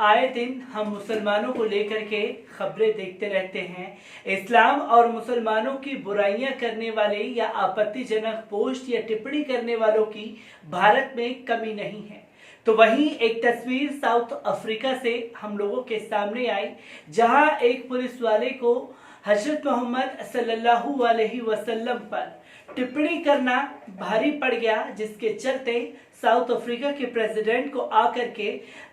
आए दिन हम मुसलमानों को लेकर के खबरें देखते रहते हैं। इस्लाम और मुसलमानों की बुराइयां करने वाले या आपत्तिजनक पोस्ट या टिप्पणी करने वालों की भारत में कमी नहीं है। तो वहीं एक तस्वीर साउथ अफ्रीका से हम लोगों के सामने आई, जहां एक पुलिस वाले को हजरत मोहम्मद सल्लल्लाहु अलैहि वसल्लम पर टिप्पणी करना भारी पड़ गया, जिसके चलते साउथ अफ्रीका के प्रेसिडेंट को आकर के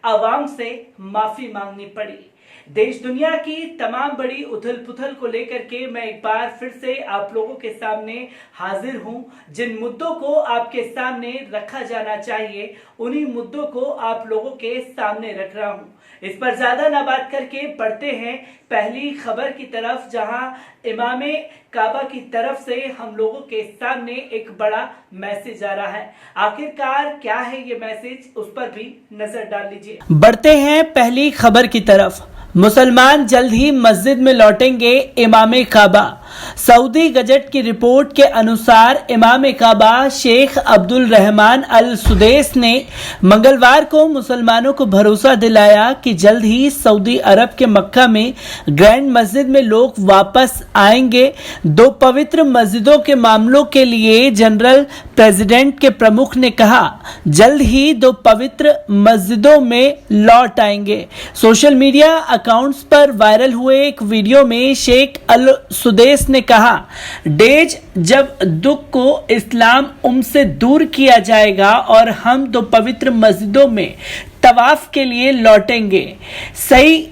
आवाम से माफी मांगनी पड़ी। देश दुनिया की तमाम बड़ी उथल पुथल को लेकर के मैं एक बार फिर से आप लोगों के सामने हाजिर हूं। जिन मुद्दों को आपके सामने रखा जाना चाहिए, उन्हीं मुद्दों को आप लोगों के सामने रख रहा हूं। इस पर ज्यादा ना बात करके बढ़ते हैं पहली खबर की तरफ, जहां इमामे काबा की तरफ से हम लोगों के सामने एक बड़ा मैसेज आ रहा है। आखिरकार क्या है ये मैसेज, उस पर भी नजर डाल लीजिए। बढ़ते हैं पहली खबर की तरफ। मुसलमान जल्द ही मस्जिद में लौटेंगे, इमामे काबा। सऊदी गजट की रिपोर्ट के अनुसार इमामे काबा शेख अब्दुल रहमान अल सुदैस ने मंगलवार को मुसलमानों को भरोसा दिलाया कि जल्द ही सऊदी अरब के मक्का में ग्रैंड मस्जिद में लोग वापस आएंगे। दो पवित्र मस्जिदों के मामलों के लिए जनरल प्रेसिडेंट के प्रमुख ने कहा, जल्द ही दो पवित्र मस्जिदों में लौट आएंगे। सोशल मीडिया अकाउंट्स पर वायरल हुए एक वीडियो में शेख अल सुदैस ने कहा, डेज जब दुख को इस्लाम से दूर किया जाएगा और हम दो पवित्र मस्जिदों में तवाफ के लिए लौटेंगे। सही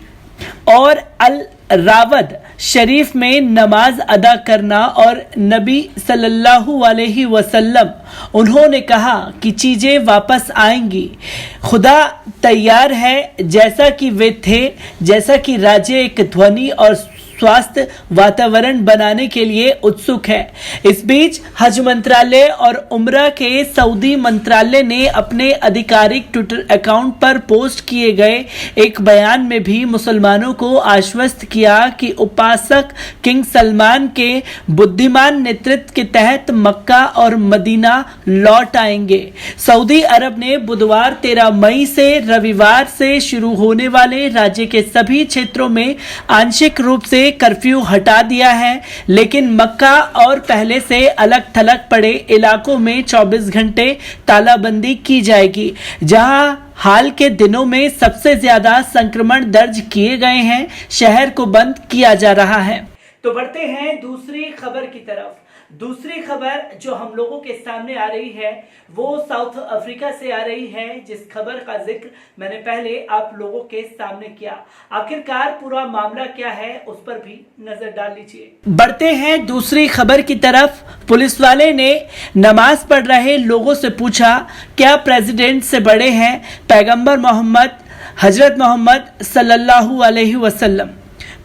और अल रावद शरीफ में नमाज अदा करना और नबी सल्लल्लाहु अलैहि वसल्लम उन्होंने कहा कि चीजें वापस आएंगी। खुदा तैयार है, जैसा कि वे थे, जैसा कि राज्य एक ध्वनि और स्वास्थ्य वातावरण बनाने के लिए उत्सुक है। इस बीच हज मंत्रालय और उम्रा के सऊदी मंत्रालय ने अपने आधिकारिक ट्विटर अकाउंट पर पोस्ट किए गए एक बयान में भी मुसलमानों को आश्वस्त किया कि उपासक किंग सलमान के बुद्धिमान नेतृत्व के तहत मक्का और मदीना लौट आएंगे। सऊदी अरब ने बुधवार 13 मई से रविवार से शुरू होने वाले राज्य के सभी क्षेत्रों में आंशिक रूप से कर्फ्यू हटा दिया है, लेकिन मक्का और पहले से अलग थलग पड़े इलाकों में 24 घंटे तालाबंदी की जाएगी, जहां हाल के दिनों में सबसे ज्यादा संक्रमण दर्ज किए गए हैं। शहर को बंद किया जा रहा है। तो बढ़ते हैं दूसरी खबर की तरफ। दूसरी खबर जो हम लोगों के सामने आ रही है वो साउथ अफ्रीका से आ रही है, जिस खबर का जिक्र मैंने पहले आप लोगों के सामने किया। आखिरकार पूरा मामला क्या है, उस पर भी नजर डाल लीजिए। बढ़ते हैं दूसरी खबर की तरफ। पुलिस वाले ने नमाज पढ़ रहे लोगों से पूछा, क्या प्रेसिडेंट से बड़े हैं पैगंबर मोहम्मद, हजरत मोहम्मद सल्लल्लाहु अलैहि वसल्लम।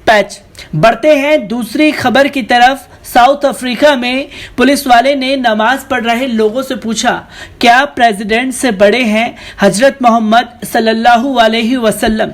पैच। बढ़ते हैं दूसरी खबर की तरफ। साउथ अफ्रीका में पुलिस वाले ने नमाज पढ़ रहे लोगों से पूछा, क्या प्रेसिडेंट से बड़े हैं हजरत मोहम्मद सल्लल्लाहु अलैहि वसल्लम।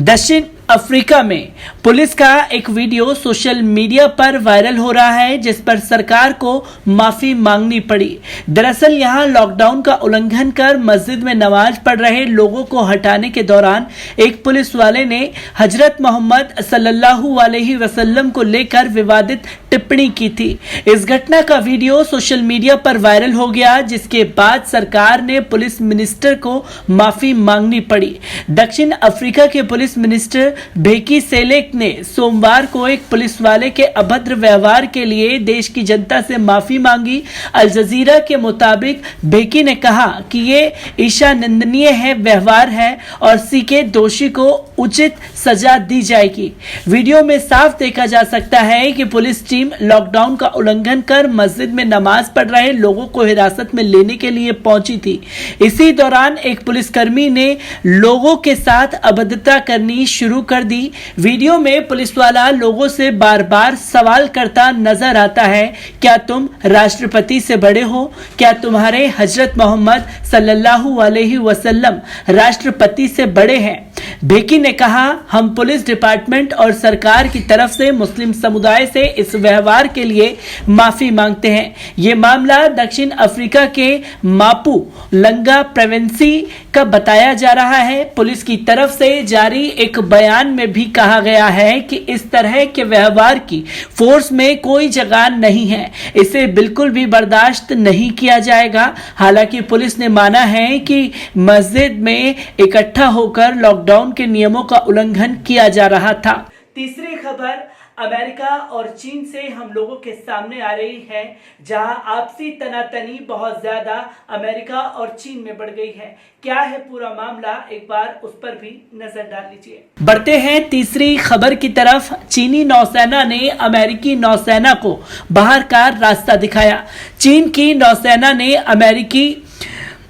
दक्षिण अफ्रीका में पुलिस का एक वीडियो सोशल मीडिया पर वायरल हो रहा है, जिस पर सरकार को माफी मांगनी पड़ी। दरअसल यहां लॉकडाउन का उल्लंघन कर मस्जिद में नमाज पढ़ रहे लोगों को हटाने के दौरान एक पुलिस वाले ने हजरत मोहम्मद सल्लल्लाहु अलैहि वसल्लम को लेकर विवादित टिप्पणी की थी। इस घटना का वीडियो सोशल मीडिया पर वायरल हो गया, जिसके बाद सरकार ने पुलिस मिनिस्टर को माफी मांगनी पड़ी। दक्षिण अफ्रीका के पुलिस मिनिस्टर बेकी सेलेक ने सोमवार को एक पुलिस वाले के अभद्र व्यवहार के लिए देश की जनता से माफी मांगी। अल जजीरा के मुताबिक बेकी ने कहा कि ये ईर्ष्यानिंदनीय है व्यवहार है और सीखे दोषी को उचित सजा दी जाएगी। वीडियो में साफ देखा जा सकता है कि पुलिस टीम लॉकडाउन का उल्लंघन कर मस्जिद में नमाज पढ़ रहे लोगों को हिरासत में लेने के लिए पहुंची थी। इसी दौरान एक पुलिसकर्मी ने लोगों के साथ अभद्रता करनी शुरू शुरू कर दी। वीडियो में पुलिस वाला लोगों से बार बार सवाल करता नजर आता है, क्या तुम राष्ट्रपति से बड़े हो? क्या तुम्हारे हजरत मोहम्मद सल्लल्लाहु अलैहि वसल्लम राष्ट्रपति से बड़े हैं? बेकी ने कहा, हम पुलिस डिपार्टमेंट और सरकार की तरफ से मुस्लिम समुदाय से इस व्यवहार के लिए माफी मांगते हैं। ये मामला दक्षिण अफ्रीका के मापू लंगा प्रोविंसी का बताया जा रहा है। पुलिस की तरफ से जारी एक बयान में भी कहा गया है कि इस तरह के व्यवहार की फोर्स में कोई जगह नहीं है, इसे बिल्कुल भी बर्दाश्त नहीं किया जाएगा। हालांकि पुलिस ने माना है कि मस्जिद में इकट्ठा होकर लॉकडाउन के नियमों का उल्लंघन किया जा रहा था। तीसरी खबर अमेरिका और चीन से हम लोगों के सामने आ रही है, जहां आपसी तनातनी बहुत ज्यादा अमेरिका और चीन में बढ़ गई है। क्या है पूरा मामला, एक बार उस पर भी नजर डाल लीजिए। बढ़ते हैं तीसरी खबर की तरफ। चीनी नौसेना ने अमेरिकी नौसेना को बाहर का रास्ता दिखाया। चीन की नौसेना ने अमेरिकी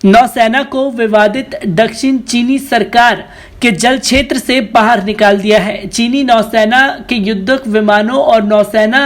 नौसेना को विवादित दक्षिण चीनी सरकार के जल क्षेत्र से बाहर निकाल दिया है। चीनी नौसेना के युद्धक विमानों और नौसेना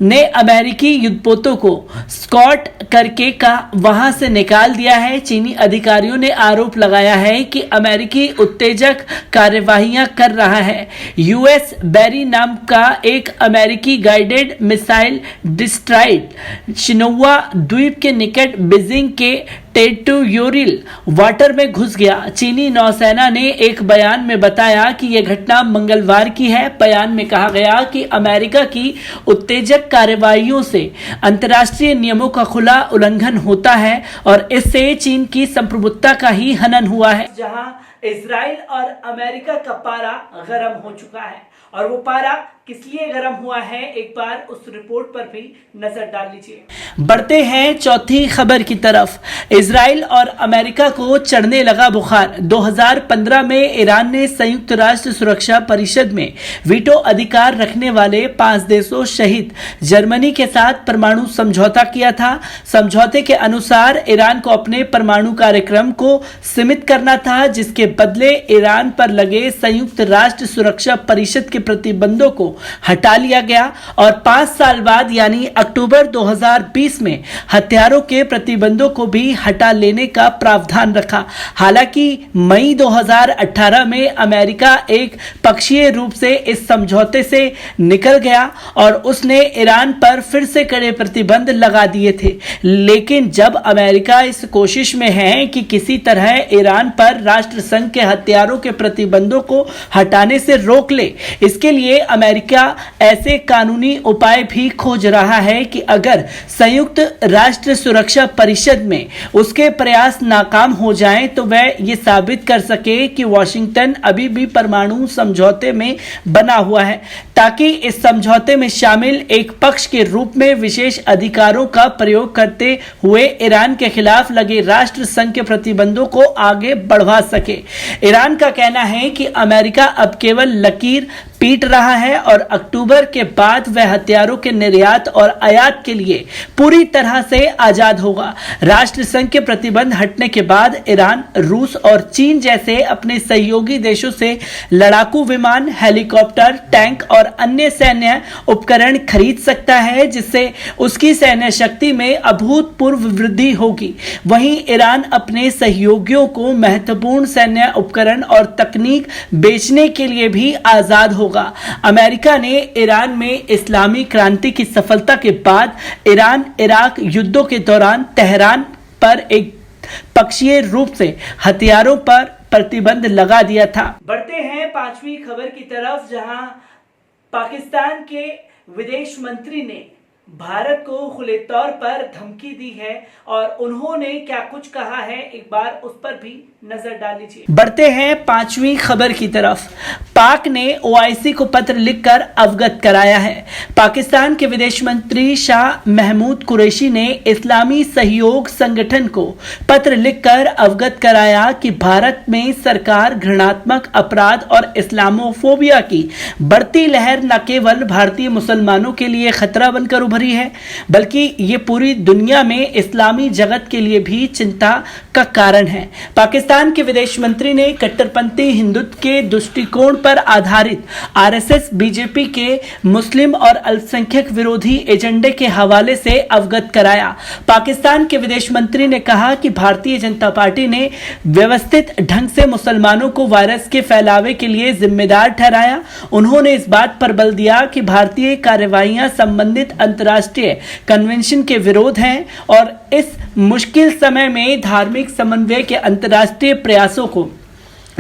ने अमेरिकी युद्धपोतों को स्कॉट करके वहां से निकाल दिया है। चीनी अधिकारियों ने आरोप लगाया है कि अमेरिकी उत्तेजक कार्यवाहियां कर रहा है। यूएस बैरी नाम का एक अमेरिकी गाइडेड मिसाइल डिस्ट्राइड शिनोवा द्वीप के निकट बीजिंग के टेटुयोरिल वाटर में घुस गया। चीनी नौसेना ने एक बयान में बताया कि यह घटना मंगलवार की है। बयान में कहा गया कि अमेरिका की उत्तेजक कार्यवाहियों से अंतर्राष्ट्रीय नियमों का खुला उल्लंघन होता है और इससे चीन की संप्रभुता का ही हनन हुआ है। जहां इजराइल और अमेरिका का पारा गर्म हो चुका है, और वो पारा किस लिए गर्म हुआ है, एक बार उस रिपोर्ट पर भी नजर डाल लीजिए। बढ़ते हैं चौथी खबर की तरफ। इजराइल और अमेरिका को चढ़ने लगा बुखार। 2015 में ईरान ने संयुक्त राष्ट्र सुरक्षा परिषद में वीटो अधिकार रखने वाले 5 देशों सहित जर्मनी के साथ परमाणु समझौता किया था। समझौते के अनुसार ईरान को अपने परमाणु कार्यक्रम को सीमित करना था, जिसके बदले ईरान पर लगे संयुक्त राष्ट्र सुरक्षा परिषद के प्रतिबंधों को हटा लिया गया और 5 साल बाद यानी अक्टूबर 2020 में हथियारों के प्रतिबंधों को भी हटा लेने का प्रावधान रखा। हालांकि मई 2018 में अमेरिका एक पक्षीय रूप से इस समझौते से निकल गया और उसने ईरान पर फिर से कड़े प्रतिबंध लगा दिए थे। लेकिन जब अमेरिका इस कोशिश में है कि किसी तरह ईरान पर राष्ट्र संघ के हथियारों के प्रतिबंधों को हटाने से रोक ले, इसके लिए अमेरिका ऐसे कानूनी उपाय भी खोज रहा है कि अगर संयुक्त राष्ट्र सुरक्षा परिषद में उसके प्रयास नाकाम हो जाएं तो वह ये साबित कर सके कि वाशिंगटन अभी भी परमाणु समझौते में बना हुआ है, ताकि इस समझौते में शामिल एक पक्ष के रूप में विशेष अधिकारों का प्रयोग करते हुए ईरान के खिलाफ लगे राष्ट्र संघ के प्रतिबंधों को आगे बढ़वा सके। ईरान का कहना है कि अमेरिका अब केवल लकीर पीट रहा है और अक्टूबर के बाद वह हथियारों के निर्यात और आयात के लिए पूरी तरह से आजाद होगा। राष्ट्र संघ के प्रतिबंध हटने के बाद ईरान, रूस और चीन जैसे अपने सहयोगी देशों से लड़ाकू विमान, हेलीकॉप्टर, टैंक और अन्य सैन्य उपकरण खरीद सकता है, जिससे उसकी सैन्य शक्ति में अभूतपूर्व वृद्धि होगी। वहीं ईरान अपने सहयोगियों को महत्वपूर्ण सैन्य उपकरण और तकनीक बेचने के लिए भी आजाद होगा। अमेरिका ने ईरान में इस्लामी क्रांति की सफलता के बाद ईरान इराक युद्धों के दौरान तेहरान पर एक पक्षीय रूप से हथियारों पर प्रतिबंध लगा दिया था। बढ़ते हैं 5वीं खबर की तरफ, जहां पाकिस्तान के विदेश मंत्री ने भारत को खुले तौर पर धमकी दी है और उन्होंने क्या कुछ कहा है, एक बार उस पर भी नजर डाल लीजिए। बढ़ते हैं 5वीं खबर की तरफ। पाक ने ओआईसी को पत्र लिखकर अवगत कराया है। पाकिस्तान के विदेश मंत्री शाह महमूद कुरैशी ने इस्लामी सहयोग संगठन को पत्र लिखकर अवगत कराया कि भारत में सरकार घृणात्मक अपराध और इस्लामोफोबिया की बढ़ती लहर न केवल भारतीय मुसलमानों के लिए खतरा बनकर भरी है, बल्कि ये पूरी दुनिया में इस्लामी जगत के लिए भी चिंता का कारण है। पाकिस्तान के विदेश मंत्री ने कट्टरपंथी हिंदुत्व के दृष्टिकोण पर आधारित आरएसएस बीजेपी के मुस्लिम और अल्पसंख्यक विरोधी एजेंडे के हवाले से अवगत कराया। पाकिस्तान के विदेश मंत्री ने कहा कि भारतीय जनता पार्टी ने व्यवस्थित ढंग से मुसलमानों को वायरस के फैलावे के लिए जिम्मेदार ठहराया। उन्होंने इस बात पर बल दिया कि भारतीय कार्रवाइयां संबंधित अंतर्राष्ट्रीय कन्वेंशन के विरोध हैं और इस मुश्किल समय में धार्मिक समन्वय के अंतर्राष्ट्रीय प्रयासों को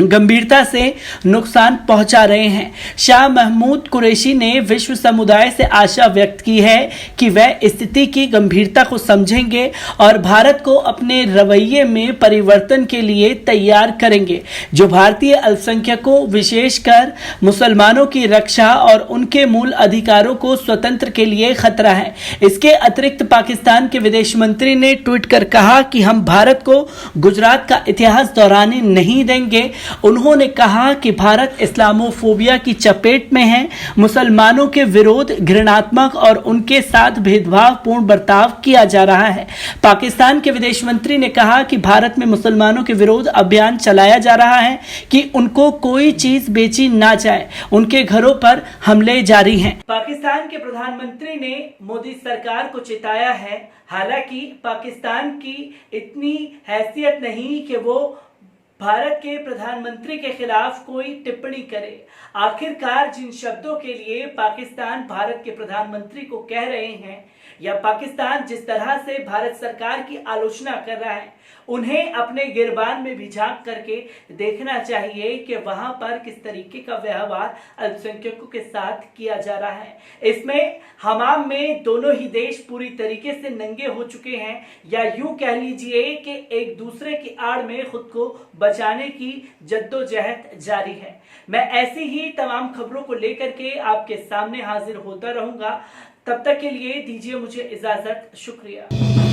गंभीरता से नुकसान पहुंचा रहे हैं। शाह महमूद कुरैशी ने विश्व समुदाय से आशा व्यक्त की है कि वह स्थिति की गंभीरता को समझेंगे और भारत को अपने रवैये में परिवर्तन के लिए तैयार करेंगे, जो भारतीय अल्पसंख्यकों विशेषकर मुसलमानों की रक्षा और उनके मूल अधिकारों को स्वतंत्र के लिए खतरा है। इसके अतिरिक्त पाकिस्तान के विदेश मंत्री ने ट्वीट कर कहा कि हम भारत को गुजरात का इतिहास दोहराने नहीं देंगे। उन्होंने कहा कि भारत इस्लामोफोबिया की चपेट में है। मुसलमानों के विरोध घृणात्मक और उनके साथ भेदभावपूर्ण बर्ताव किया जा रहा है। पाकिस्तान के विदेश मंत्री ने कहा कि भारत में मुसलमानों के विरोध अभियान चलाया जा रहा है कि उनको कोई चीज बेची ना जाए, उनके घरों पर हमले जारी हैं। पाकिस्तान के प्रधानमंत्री ने मोदी सरकार को चिताया है। हालांकि पाकिस्तान की इतनी हैसियत नहीं कि वो भारत के प्रधानमंत्री के खिलाफ कोई टिप्पणी करे। आखिरकार जिन शब्दों के लिए पाकिस्तान भारत के प्रधानमंत्री को कह रहे हैं या पाकिस्तान जिस तरह से भारत सरकार की आलोचना कर रहा है, उन्हें अपने गिरबान में भी झांक करके देखना चाहिए कि वहां पर किस तरीके का व्यवहार अल्पसंख्यकों के साथ किया जा रहा है। इसमें हमाम में दोनों ही देश पूरी तरीके से नंगे हो चुके हैं, या यूं कह लीजिए कि एक दूसरे की आड़ में खुद को बचाने की जद्दोजहद जारी है। मैं ऐसी ही तमाम खबरों को लेकर के आपके सामने हाजिर होता रहूंगा। तब तक के लिए दीजिए मुझे इजाजत। शुक्रिया।